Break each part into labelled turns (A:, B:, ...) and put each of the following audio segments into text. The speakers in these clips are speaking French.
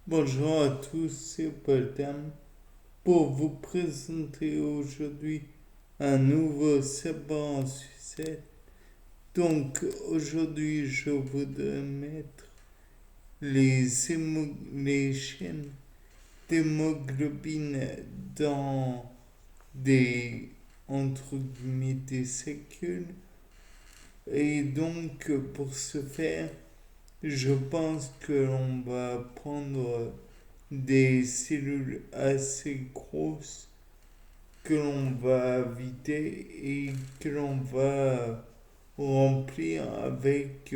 A: Bonjour à tous, c'est Paul Tam pour vous présenter aujourd'hui un nouveau sabre en sucette. Donc aujourd'hui je voudrais mettre les chaînes d'hémoglobine dans des entre guillemets des sécules. Et donc pour ce faire, je pense que l'on va prendre des cellules assez grosses que l'on va vider et que l'on va remplir avec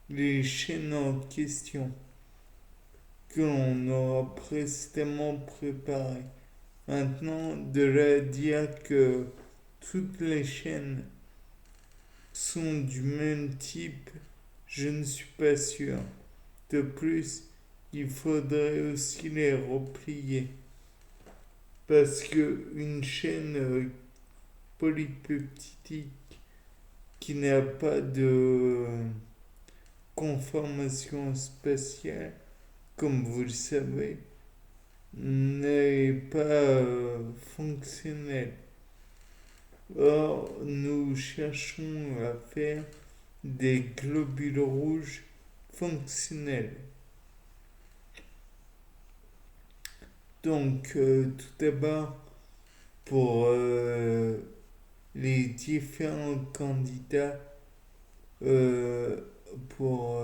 A: les chaînes en question que l'on aura précédemment préparées. Maintenant, de là à dire que toutes les chaînes sont du même type, je ne suis pas sûr. De plus, il faudrait aussi les replier. Parce que une chaîne polypeptidique qui n'a pas de conformation spatiale, comme vous le savez, n'est pas fonctionnelle. Or, nous cherchons à faire des globules rouges fonctionnels. Donc, tout d'abord, pour les différents candidats euh, pour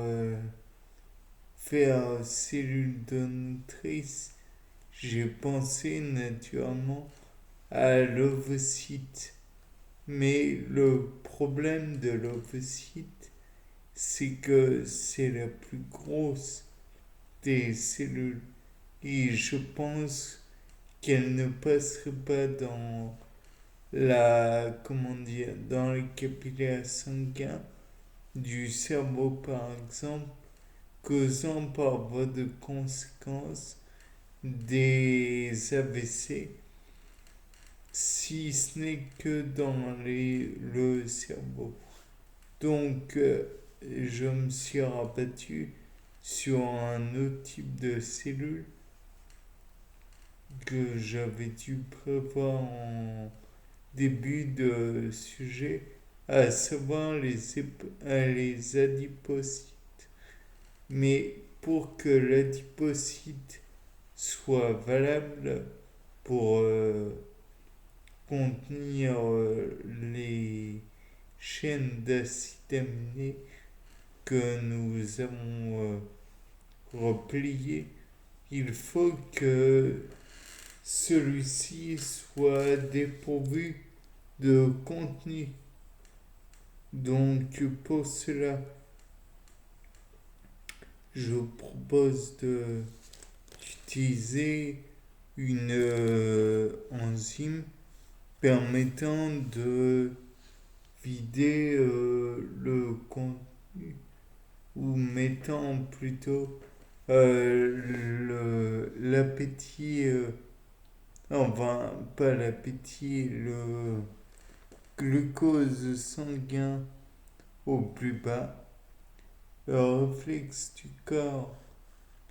A: faire cellule donatrice, j'ai pensé naturellement à l'ovocyte. Mais le problème de l'ovocyte, c'est que c'est la plus grosse des cellules. Et je pense qu'elle ne passerait pas dans comment dire, dans les capillaires sanguins du cerveau par exemple, causant par voie de conséquence des AVC, si ce n'est que dans le cerveau. Donc, je me suis rabattu sur un autre type de cellule que j'avais dû prévoir en début de sujet, à savoir les adipocytes. Mais pour que l'adipocyte soit valable pour contenir les chaînes d'acides aminés que nous avons repliées, il faut que celui-ci soit dépourvu de contenu. Donc pour cela, je propose d'utiliser une enzyme permettant de vider le contenu ou mettant plutôt l'appétit, enfin pas l'appétit, le glucose sanguin au plus bas. Le réflexe du corps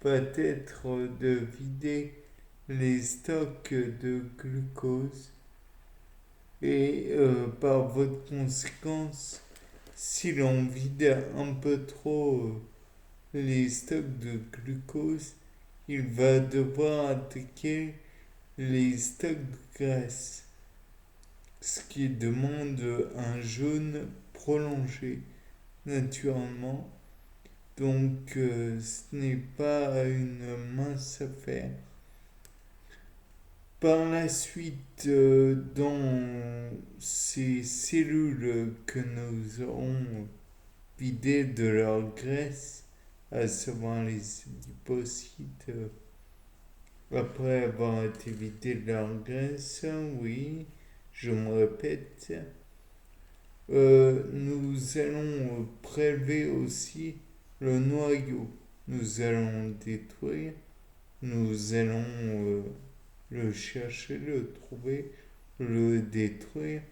A: va être de vider les stocks de glucose et par votre conséquence, si l'on vide un peu trop les stocks de glucose, il va devoir attaquer les stocks de graisse, ce qui demande un jeûne prolongé naturellement. Donc ce n'est pas une mince affaire. Par la suite, dans ces cellules que nous aurons vidées de leur graisse, à savoir les adipocytes, après avoir été vidées de leur graisse, oui, je me répète, nous allons prélever aussi le noyau. Nous allons le détruire, nous allons le chercher, le trouver, le détruire,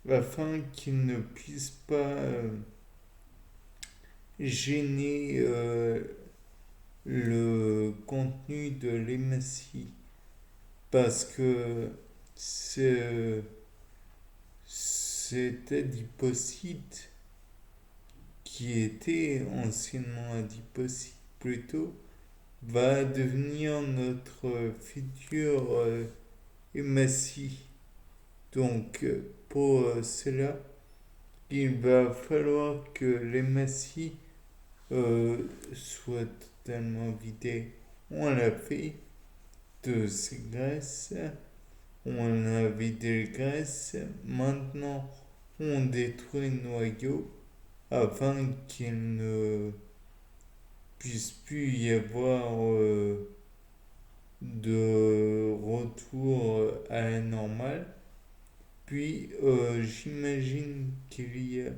A: afin qu'il ne puisse pas gêner le contenu de l'hématie parce que cet adipocyte qui était anciennement adipocyte plutôt va devenir notre futur hématie. Donc pour cela, il va falloir que l'hématie soit totalement vidée. On l'a fait de ses graisses, on a vidé les graisses, maintenant on détruit le noyau afin qu'il ne puisse plus y avoir de retour à la normale. Puis j'imagine qu'il y a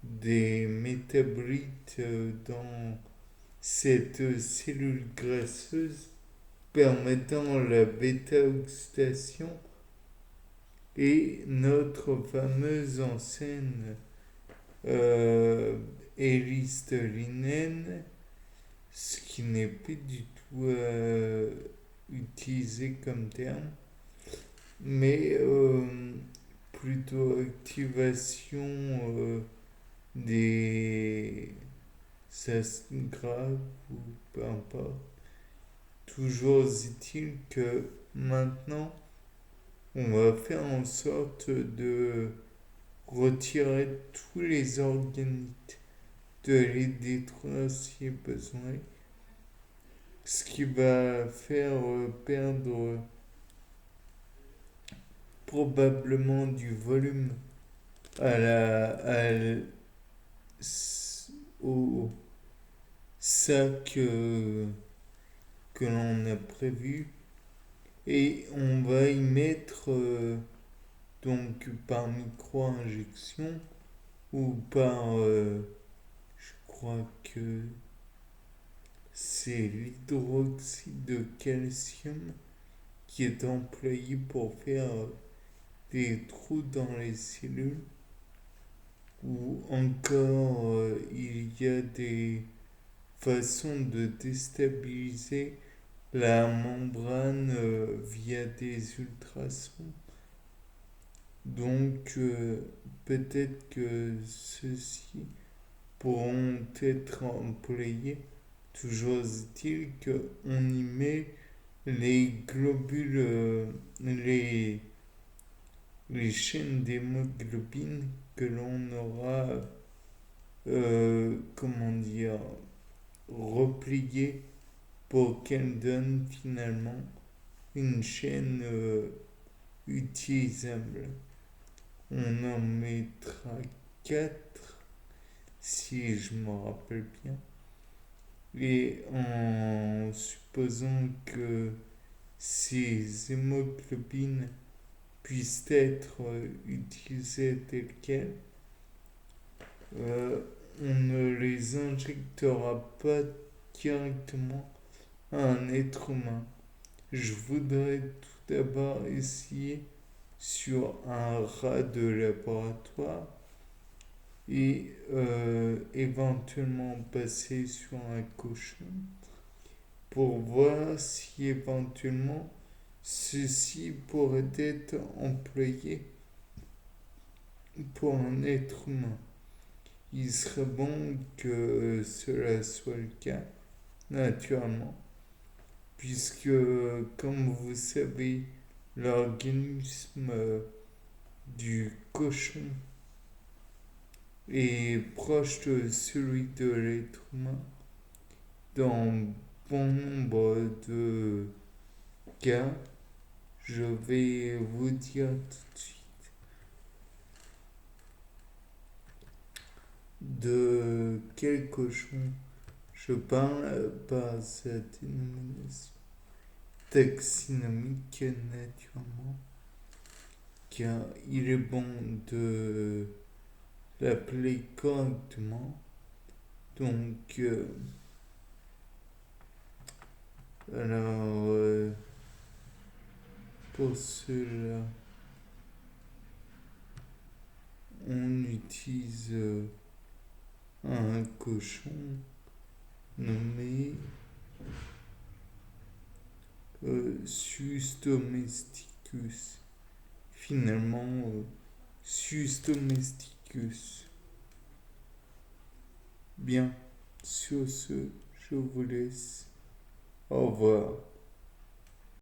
A: des métabolites dans cette cellule graisseuse permettant la bêta-oxydation et notre fameuse enseigne hélistolinène, ce qui n'est plus du tout utilisé comme terme, mais plutôt activation des acides gras ou peu importe. Toujours est-il que maintenant, on va faire en sorte de retirer tous les organites, de les détruire si besoin, ce qui va faire perdre probablement du volume à au sac que l'on a prévu et on va y mettre donc par micro-injection ou par je crois que c'est l'hydroxyde de calcium qui est employé pour faire des trous dans les cellules ou encore il y a des façons de déstabiliser la membrane via des ultrasons. Donc peut-être que ceux-ci pourront être employés. Toujours est-il qu'on y met les globules, les chaînes d'hémoglobine que l'on aura, comment dire, repliées pour qu'elles donnent finalement une chaîne utilisable. On en mettra 4 si je me rappelle bien. Et en supposant que ces hémoglobines puissent être utilisées telles quelles, on ne les injectera pas directement à un être humain. Je voudrais tout d'abord essayer sur un rat de laboratoire et éventuellement passer sur un cochon pour voir si éventuellement ceci pourrait être employé pour un être humain. Il serait bon que cela soit le cas, naturellement, puisque, comme vous savez, l'organisme du cochon est proche de celui de l'être humain dans bon nombre de cas. Je vais vous dire tout de suite de quel cochon je parle par sa dénomination taxinomique naturellement, car il est bon de l'appeler correctement. Donc, alors, pour cela, on utilise un cochon nommé Sus domesticus. Finalement, Sus domesticus. Bien, sur ce, je vous laisse. Au revoir.